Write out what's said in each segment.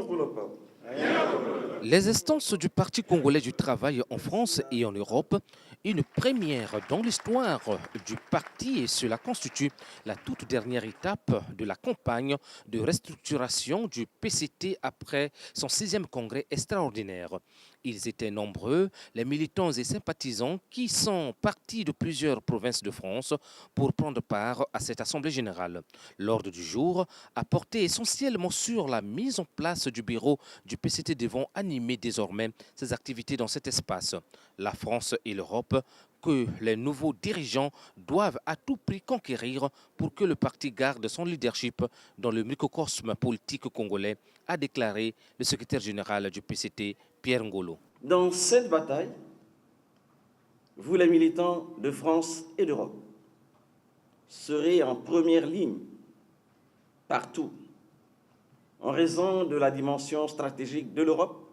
pour le peuple. Les instances du Parti congolais du travail en France et en Europe, une première dans l'histoire du parti et cela constitue la toute dernière étape de la campagne de restructuration du PCT après son 6e congrès extraordinaire. Ils étaient nombreux, les militants et sympathisants qui sont partis de plusieurs provinces de France pour prendre part à cette assemblée générale. L'ordre du jour a porté essentiellement sur la mise en place du bureau du PCT devront animer désormais ses activités dans cet espace. La France et l'Europe que les nouveaux dirigeants doivent à tout prix conquérir pour que le parti garde son leadership dans le microcosme politique congolais, a déclaré le secrétaire général du PCT, Pierre Ngolo. Dans cette bataille, vous les militants de France et d'Europe serez en première ligne partout en raison de la dimension stratégique de l'Europe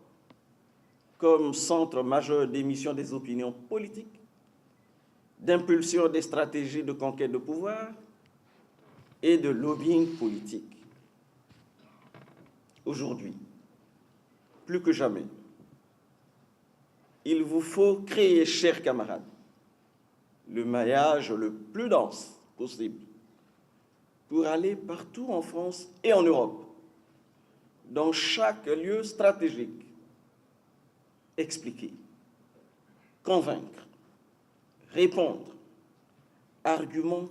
comme centre majeur d'émission des opinions politiques, d'impulsion des stratégies de conquête de pouvoir et de lobbying politique. Aujourd'hui, plus que jamais, il vous faut créer, chers camarades, le maillage le plus dense possible pour aller partout en France et en Europe, dans chaque lieu stratégique, expliquer, convaincre, répondre, argument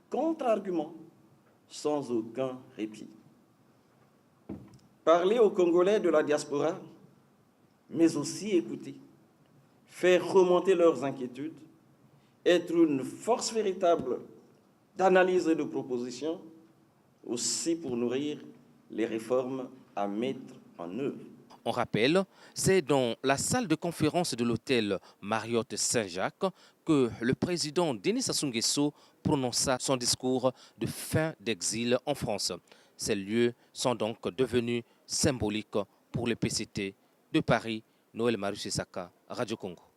contre argument, sans aucun répit. Parler aux Congolais de la diaspora, mais aussi écouter, faire remonter leurs inquiétudes, être une force véritable d'analyse et de proposition, aussi pour nourrir les réformes à mettre en œuvre. On rappelle, c'est dans la salle de conférence de l'hôtel Marriott Saint-Jacques que le président Denis Sassou Nguesso prononça son discours de fin d'exil en France. Ces lieux sont donc devenus symboliques pour le PCT de Paris. Noël Marusesaka, Radio Congo.